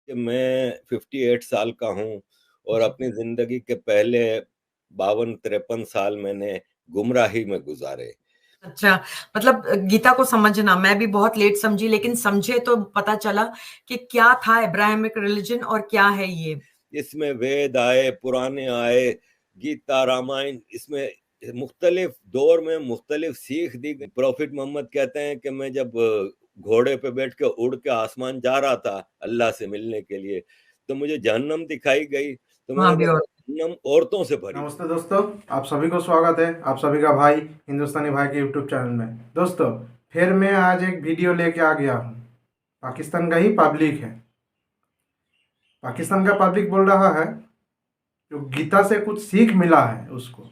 कि मैं 58 साल का हूँ और जी। अपनी ज़िंदगी के पहले 52-53 साल मैंने गुमराही में गुज़ारे। अच्छा, मतलब गीता को समझना मैं भी बहुत लेट समझी, लेकिन समझे तो पता चला कि क्या था अब्राहमिक रिलिजन और क्या है ये। इसमें वेद आए, पुराने आए, गीता, रामायण, इसमें मुख्तलिफ दौर में मुख्तलिफ सीख दी गई। प्रॉफिट मोहम्मद कहते हैं कि मैं जब घोड़े पे बैठ के उड़ के आसमान जा रहा था अल्लाह से मिलने के लिए, तो मुझे जहन्नम दिखाई गई, तो मैंने वहाँ भी और देखा जहन्नम औरतों से भरी हुई। नमस्ते दोस्तों, आप सभी को स्वागत है आप सभी का भाई हिंदुस्तानी भाई के यूट्यूब चैनल में। दोस्तों, फिर मैं आज एक वीडियो लेके आ गया हूँ। पाकिस्तान का ही पब्लिक है। पाकिस्तान का पब्लिक बोल रहा है जो गीता से कुछ सीख मिला है उसको।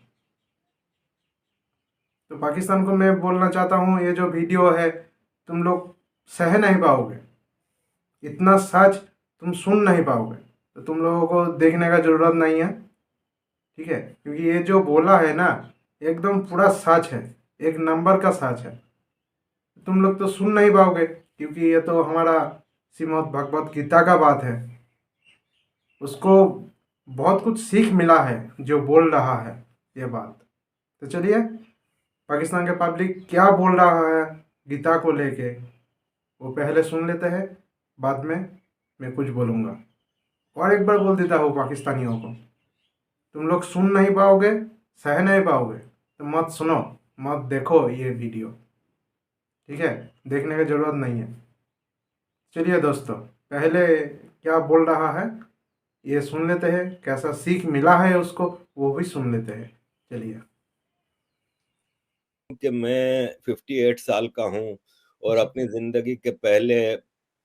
तो पाकिस्तान को मैं बोलना चाहता हूँ, ये जो वीडियो है तुम लोग सह नहीं पाओगे, इतना सच तुम सुन नहीं पाओगे, तो तुम लोगों को देखने का ज़रूरत नहीं है। ठीक है, क्योंकि ये जो बोला है ना, एकदम पूरा सच है, एक नंबर का सच है। तुम लोग तो सुन नहीं पाओगे, क्योंकि ये तो हमारा श्रीमद् भगवत गीता का बात है। उसको बहुत कुछ सीख मिला है जो बोल रहा है ये बात। तो चलिए, पाकिस्तान के पब्लिक क्या बोल रहा है गीता को लेके, वो पहले सुन लेते हैं, बाद में मैं कुछ बोलूँगा। और एक बार बोल देता हूँ पाकिस्तानियों को, तुम लोग सुन नहीं पाओगे, सह नहीं पाओगे, तो मत सुनो, मत देखो ये वीडियो। ठीक है, देखने की ज़रूरत नहीं है। चलिए दोस्तों, पहले क्या बोल रहा है ये सुन लेते हैं, कैसा सीख मिला है उसको वो भी सुन लेते हैं। चलिए। कि मैं 58 साल का हूँ और जी। अपनी ज़िंदगी के पहले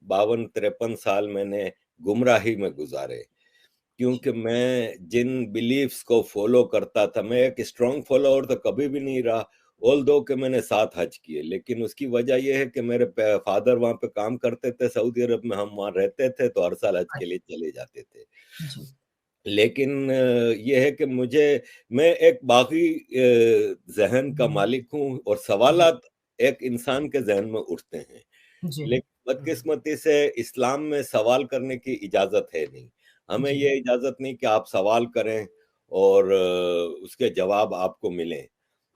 52-53 साल मैंने गुमराही में गुज़ारे। जी। क्योंकि मैं जिन बिलीफ्स को फॉलो करता था, मैं एक स्ट्रॉन्ग फॉलोअर तो कभी भी नहीं रहा, ऑल्दो कि मैंने 7 हज किए, लेकिन उसकी वजह ये है कि मेरे फादर वहाँ पे काम करते थे सऊदी अरब में, हम वहाँ रहते थे तो हर साल हज के लिए अच्छा। चले जाते थे। जी। लेकिन ये है कि मैं एक बागी ज़हन का मालिक हूँ और जी। सवालात एक इंसान के ज़हन में उठते हैं। जी। लेकिन बदकिस्मती से इस्लाम में सवाल करने की इजाज़त है नहीं। हमें जी। ये इजाज़त नहीं कि आप सवाल करें और उसके जवाब आपको मिलें।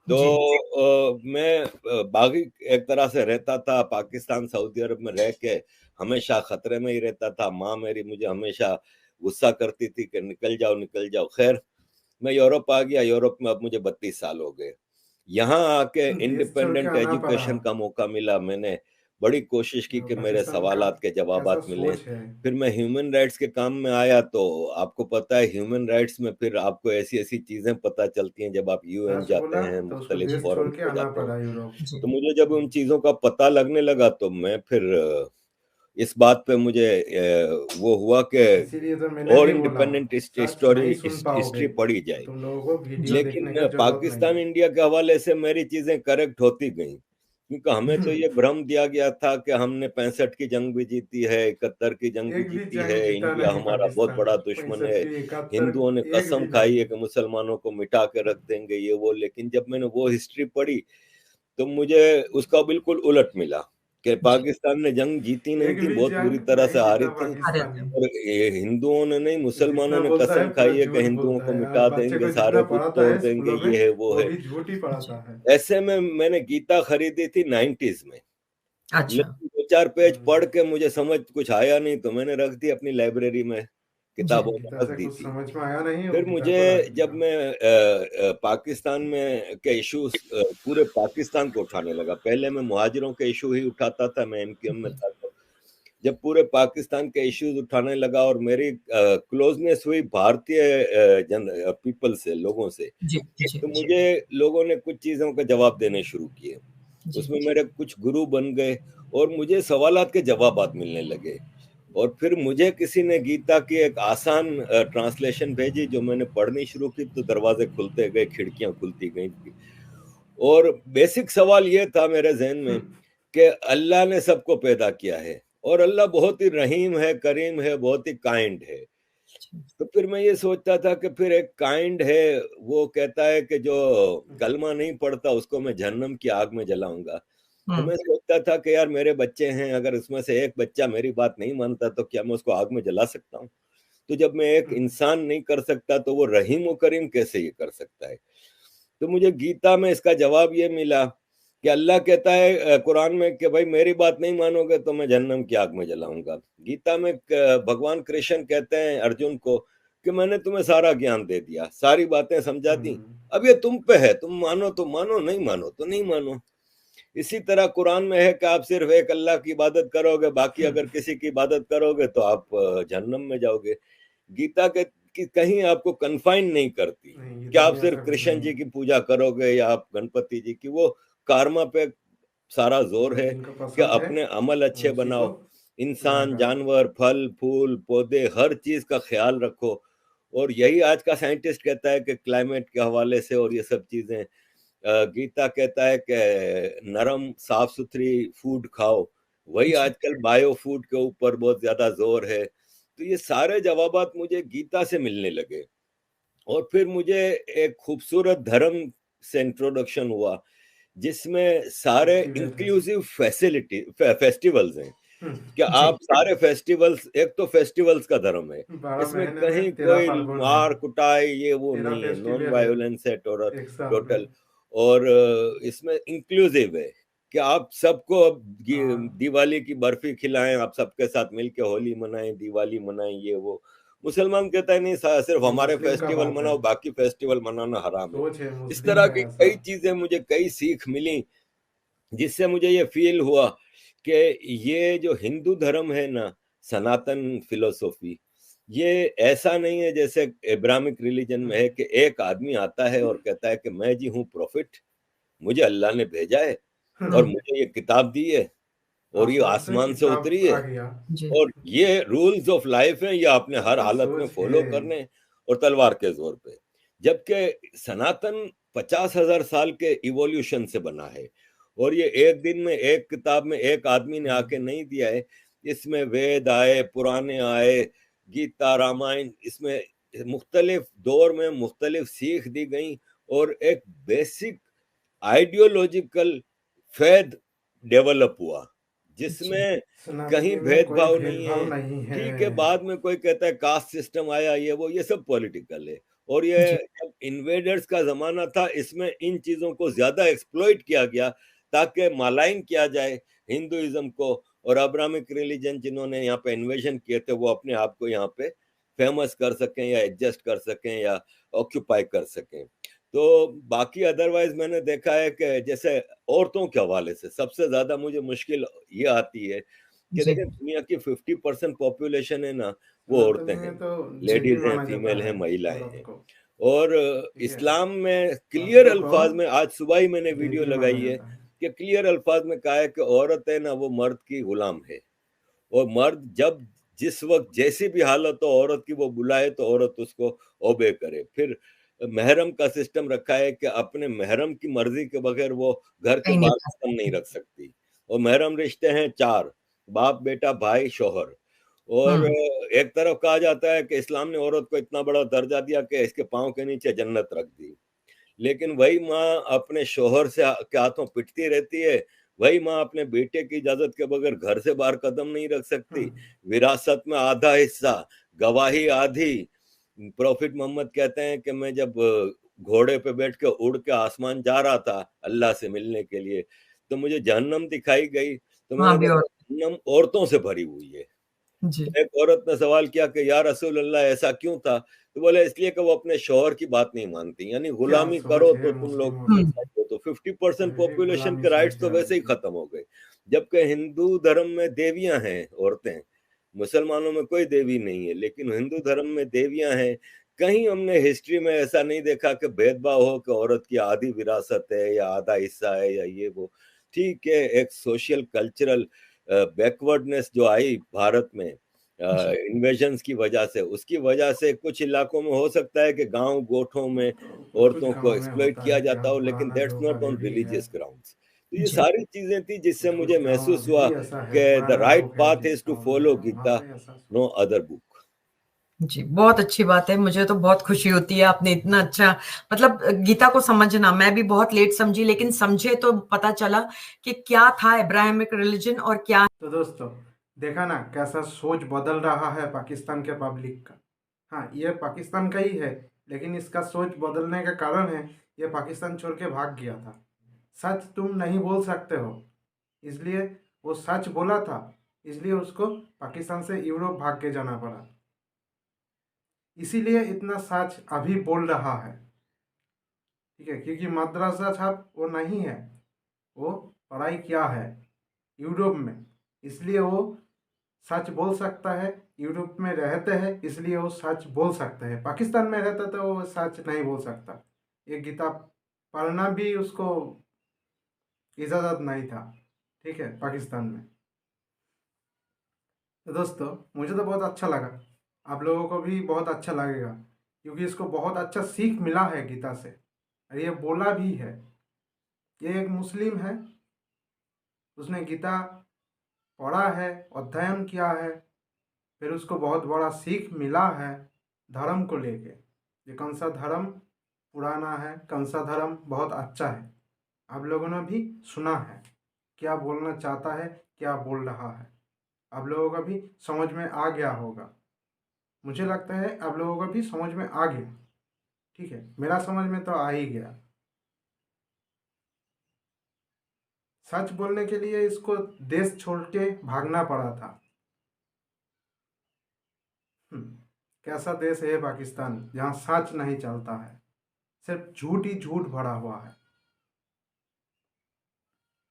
तो जी। मैं बागी एक तरह से रहता था, पाकिस्तान, सऊदी अरब में रह के हमेशा खतरे में ही रहता था। माँ मेरी मुझे हमेशा गुस्सा करती थी कि निकल जाओ, निकल जाओ। खैर, मैं यूरोप आ गया, यूरोप में अब मुझे 32 साल हो गए। यहाँ आके देश छोड़ के इंडिपेंडेंट आना पड़ा। एजुकेशन का मौका मिला। मैंने बड़ी कोशिश की जो कि मेरे पाकिस्तान का सवालात के कैसा जवाबात मिलें। सोच है। फिर मैं ह्यूमन राइट्स के काम में आया, तो आपको पता है ह्यूमन राइट्स में फिर आपको ऐसी-ऐसी चीज़ें पता चलती हैं जब आप यूएन सच जाते बोला हैं, तो उसको मुख्तलिफ देश छोड़ फ़ोरम्स के पे आना जाते हैं। पड़ा यूरोप। जी। तो मुझे जब उन चीज़ों का पता लगने लगा तो मैं फिर इस बात पे मुझे वो हुआ कि इसीलिए तो मैंने और भी बोला, इंडिपेंडेंट सच नहीं सुन पाओगे हिस्ट्री पढ़ी तो जाए। तुम लोगों को वीडियो देखने का लेकिन जरूरत नहीं पाकिस्तान है। इंडिया के हवाले से मेरी चीजें करेक्ट होती गई, क्योंकि हमें तो ये भ्रम दिया गया था कि हमने 65 की जंग भी जीती है, 71 की जंग भी एक भी जीती है, जंग जीता इंडिया नहीं हमारा बहुत पाकिस्तान। बड़ा दुश्मन 65 है, की 71, हिंदुओं ने एक कसम भी खाई नहीं। है कि मुसलमानों को मिटा के रख देंगे, ये वो। लेकिन जब मैंने वो हिस्ट्री पढ़ी तो मुझे उसका बिल्कुल उलट मिला कि जी। पाकिस्तान ने जंग जीती नहीं एक थी, भी बहुत बुरी जंग तरह से नहीं हारी जीता थी। अरे पाकिस्तान। थे। और ये हिंदुओं ने नहीं, मुसलमानों जितना ने बोलता है कसम पूरा खाई है कि झूठ हिंदुओं बोलता को है, और मिटा बच्चे देंगे, को जितना सारे बुत पढ़ाता तोड़ है देंगे, स्कूलों में ये है, वो वो है। भी झूठ ही जी। पढ़ाता है। ऐसे में मैंने गीता खरीदी थी 90s में, अच्छा। लेकिन 2-4 पेज हम्म, पढ़ के मुझे समझ कुछ आया नहीं, तो मैंने रख दी अपनी लाइब्रेरी में, जी। किताबों में गीता रख से दी कुछ थी। समझ में आया नहीं, वो फिर गीता मुझे को रख जब दिया। मैं पाकिस्तान में के इश्यूज पूरे पाकिस्तान को उठाने लगा, पहले मैं मुहाजिरों के इशू ही उठाता था, मैं एमक्यूएम में जी। था, तो जब पूरे पाकिस्तान के इश्यूज उठाने लगा और मेरी क्लोजनेस हुई भारतीय जन पीपल से, लोगों से, जी। जी। तो मुझे लोगों ने कुछ चीज़ों के जवाब देने शुरू किए। जी। उसमें मेरे कुछ गुरु बन गए और मुझे सवालात के जवाबात मिलने लगे। और फिर मुझे किसी ने गीता की एक आसान ट्रांसलेशन भेजी, जो मैंने पढ़नी शुरू की तो दरवाजे खुलते गए, खिड़कियाँ खुलती गईं। और बेसिक सवाल ये था मेरे ज़हन में कि अल्लाह ने सबको पैदा किया है और अल्लाह बहुत ही रहीम है, करीम है, बहुत ही काइंड है। तो फिर मैं ये सोचता था कि फिर एक काइंड है, वो कहता है कि जो कलमा नहीं पढ़ता उसको मैं जहन्नम की आग में जलाऊँगा। तो मैं सोचता था कि यार मेरे बच्चे हैं, अगर उसमें से एक बच्चा मेरी बात नहीं मानता तो क्या मैं उसको आग में जला सकता हूँ? तो जब मैं एक इंसान नहीं कर सकता तो वो रहीम व करीम कैसे ये कर सकता है? तो मुझे गीता में इसका जवाब ये मिला कि अल्लाह कहता है कुरान में कि भाई मेरी बात नहीं मानोगे तो मैं जहन्नम की आग में जलाऊंगा। गीता में भगवान कृष्ण कहते हैं अर्जुन को कि मैंने तुम्हें सारा ज्ञान दे दिया, सारी बातें समझा दी, अब ये तुम पे है, तुम मानो तो मानो, नहीं मानो तो नहीं मानो। इसी तरह कुरान में है कि आप सिर्फ एक अल्लाह की इबादत करोगे, बाकी अगर किसी की इबादत करोगे तो आप जहन्नम में जाओगे। गीता के कि कहीं आपको कन्फाइन नहीं करती नहीं, कि आप दुनिया सिर्फ से कुछ कृष्ण नहीं जी है। की पूजा करोगे या आप गणपति जी की, वो कर्मा पे सारा जोर है जिनको कि पसंद है अपने अमल अच्छे उसी को बनाओ, पूजा इंसान, करो। जानवर, फल, फूल, पौधे, हर चीज का ख्याल रखो। और यही आज का साइंटिस्ट कहता है कि क्लाइमेट के हवाले से और ये सब चीजें, गीता कहता है कि नरम साफ सुथरी फूड खाओ, वही जी आजकल बायो फूड के ऊपर बहुत ज्यादा जोर है। तो ये सारे जवाबात मुझे गीता से मिलने लगे। और फिर मुझे एक खूबसूरत धर्म से इंट्रोडक्शन हुआ जिसमें सारे एक्टिवेट है। इंक्लूसिव फैसिलिटी फेस्टिवल्स हैं कि जी आप सारे फेस्टिवल्स, एक तो फेस्टिवल्स का धर्म है, 12 इसमें महीने कहीं में 13 कोई फाल्गुन है। मार कुटाई ये वो 13 नहीं है, नॉन फेस्टिवल है वायोलेंस है एक साल में। टोटल। और इसमें इंक्लूसिव है कि आप सबको अब हाँ, दिवाली की बर्फी खिलाएं, आप सबके साथ मिलके होली मनाएं, दिवाली मनाएं, ये वो। मुसलमान कहता है नहीं, सिर्फ ये हमारे मुस्लिम का फेस्टिवल बात है। मनाओ, बाकी फेस्टिवल मनाना हराम है। सोच है इस मुस्लिम तरह का की ऐसा। कई चीजें, मुझे कई सीख मिली जिससे मुझे ये फील हुआ कि ये जो हिंदू धर्म है ना, सनातन फिलोसॉफी, ये ऐसा नहीं है जैसे इब्राहिमिक रिलीजन में है कि एक आदमी आता है और कहता है कि मैं जी हूँ प्रॉफिट, मुझे अल्लाह ने भेजा है और हम्म मुझे ये किताब दी है और ये आसमान से आसमान से किताब उतरी है आ गया। जी और ये रूल्स ऑफ लाइफ है, ये आपने हर ये हालत में सोच है। फॉलो करने और तलवार के जोर पे। जबकि सनातन 50,000 साल के इवोल्यूशन से बना है और ये एक दिन में एक किताब में एक आदमी ने आके नहीं दिया है। इसमें वेद आए, पुराने आए, गीता, रामायण, इसमें मुख्तलिफ दौर में मुख्तलिफ सीख दी गई और एक बेसिक आइडियोलॉजिकल फैद डेवलप हुआ जी जिसमें कहीं सनातनी में कोई भेदभाव नहीं भेदभाव है। नहीं है। ठीक है, बाद में कोई कहता है कास्ट सिस्टम आया, ये वो, ये सब पॉलिटिकल है। और ये जी जब इन्वेडर्स का जमाना था, इसमें इन चीजों को ज्यादा एक्सप्लॉइट किया गया ताकि मालाइन किया जाए हिंदुइज्म को। और अब्राहमिक रिलीजन जिन्होंने यहाँ पे इन्वेजन किए थे वो अपने आप को यहाँ पे फेमस कर सकें या एडजस्ट कर सकें या ऑक्यूपाई कर सकें। तो बाकी अदरवाइज मैंने देखा है कि जैसे औरतों के हवाले से सबसे ज्यादा मुझे मुश्किल ये आती है कि जी देखिए दुनिया की 50% पॉपुलेशन है ना, वो औरतें सनातनी हैं, में तो जी बेटी लेडीज हैं, माना जाता फीमेल हैं, है महिलाएं औरत हैं। को। और ठीक है, इस्लाम में क्लियर औरतों को अल्फाज में, आज सुबह ही मैंने वीडियो देवी माना लगाई है जाता है। कि क्लियर अल्फाज में कहा है कि औरत है ना वो मर्द की गुलाम है और मर्द जब जिस वक्त जैसी भी हालत हो औरत की वो बुलाए तो औरत उसको ओबे करे। फिर महरम का सिस्टम रखा है कि अपने महरम की मर्जी के बगैर वो घर के कहीं नहीं बाहर जा कदम नहीं सकते रख सकती। और महरम रिश्ते हैं चार: बाप, बेटा, भाई, शौहर। और हम्म एक तरफ कहा जाता है कि इस्लाम ने औरत को इतना बड़ा दर्जा दिया कि इसके पांव के नीचे जन्नत रख दी। लेकिन वही माँ अपने शौहर से के हाथों पिटती रहती है, वही माँ अपने बेटे की इजाजत के बगैर घर से बाहर कदम नहीं रख सकती। विरासत में आधा हिस्सा, गवाही आधी। प्रॉफिट मोहम्मद कहते हैं कि मैं जब घोड़े पे बैठ के उड़ के आसमान जा रहा था अल्लाह से मिलने के लिए, तो मुझे जहन्नम दिखाई गई, तो मैंने वहां भी कहा और जहन्नम औरतों से भरी हुई है। जी एक औरत ने सवाल किया कि या रसूल अल्लाह ऐसा क्यों था? तो बोले इसलिए कि वो अपने शौहर की बात नहीं मानती, यानी क्या गुलामी सोच करो है तो तुम लोग मुस्लिमों की। हम्म तो 50% ये पॉपुलेशन गुलामी के राइट्स सोच तो है वैसे ही उनकी। खत्म हो गए। जबकि हिंदू धर्म में देवियां हैं औरतें, मुसलमानों में कोई देवी नहीं है, लेकिन हिंदू धर्म में देवियां हैं। कहीं हमने हिस्ट्री में ऐसा नहीं देखा कि भेदभाव हो कि औरत की आधी विरासत है या आधा हिस्सा है या ये वो। ठीक है, एक सोशल कल्चरल बैकवर्डनेस जो आई भारत में जी इन्वेजन्स की वजह से, उसकी वजह से कुछ इलाकों में हो सकता है कि गांव गोठों में तो कुछ औरतों को गांव में एक्सप्लॉइट होता किया है क्या जाता हो, लेकिन पुराना दैट्स जो नॉट ऑन पहले भी है। Religious grounds. तो ये जी सारी चीजें थी जिससे कुछ कुछ मुझे गांव महसूस अभी हुआ भी ऐसा है, कि द पुराना राइट लोग है पाथ जिस इज टू गांव में फॉलो वहां गीता, पे ऐसा नो सोच है। Other book. जी, बहुत अच्छी बात है। मुझे तो बहुत खुशी होती है आपने इतना अच्छा मतलब गीता को समझना, मैं भी बहुत लेट समझी लेकिन समझे तो पता चला कि क्या था अब्राहमिक रिलीजन और क्या। तो दोस्तों, देखा ना कैसा सोच बदल रहा है पाकिस्तान के पब्लिक का। हाँ, ये पाकिस्तान का ही है, लेकिन इसका सोच बदलने का कारण है ये पाकिस्तान छोड़ के भाग गया था। सच तुम नहीं बोल सकते हो, इसलिए वो सच बोला था, इसलिए उसको पाकिस्तान से यूरोप भाग के जाना पड़ा। इसीलिए इतना सच अभी बोल रहा है, ठीक है, क्योंकि मद्रासा छाप वो नहीं है, वो पढ़ाई किया है यूरोप में, इसलिए वो सच बोल सकता है। यूरोप में रहते हैं इसलिए वो सच बोल सकते हैं, पाकिस्तान में रहता तो वो सच नहीं बोल सकता। ये गीता पढ़ना भी उसको इजाज़त नहीं था, ठीक है, पाकिस्तान में। तो दोस्तों, मुझे तो बहुत अच्छा लगा, आप लोगों को भी बहुत अच्छा लगेगा, क्योंकि इसको बहुत अच्छा सीख मिला है गीता से, और ये बोला भी है। ये एक मुस्लिम है, उसने गीता पढ़ा है, अध्ययन किया है, फिर उसको बहुत बड़ा सीख मिला है धर्म को लेके। ये कौन सा धर्म पुराना है, कौन सा धर्म बहुत अच्छा है, आप लोगों ने भी सुना है क्या बोलना चाहता है, क्या बोल रहा है। आप लोगों का भी समझ में आ गया होगा, मुझे लगता है आप लोगों का भी समझ में आ गया, ठीक है, मेरा समझ में तो आ ही गया। सच बोलने के लिए इसको देश छोड़ के भागना पड़ा था। कैसा देश है पाकिस्तान, जहाँ सच नहीं चलता है, सिर्फ झूठ ही झूठ भरा हुआ है।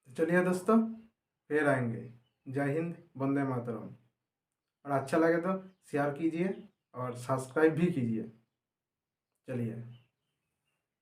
चलिए दोस्तों, फिर आएंगे। जय हिंद, वंदे मातरम। और अच्छा लगे तो शेयर कीजिए और सब्सक्राइब भी कीजिए। चलिए।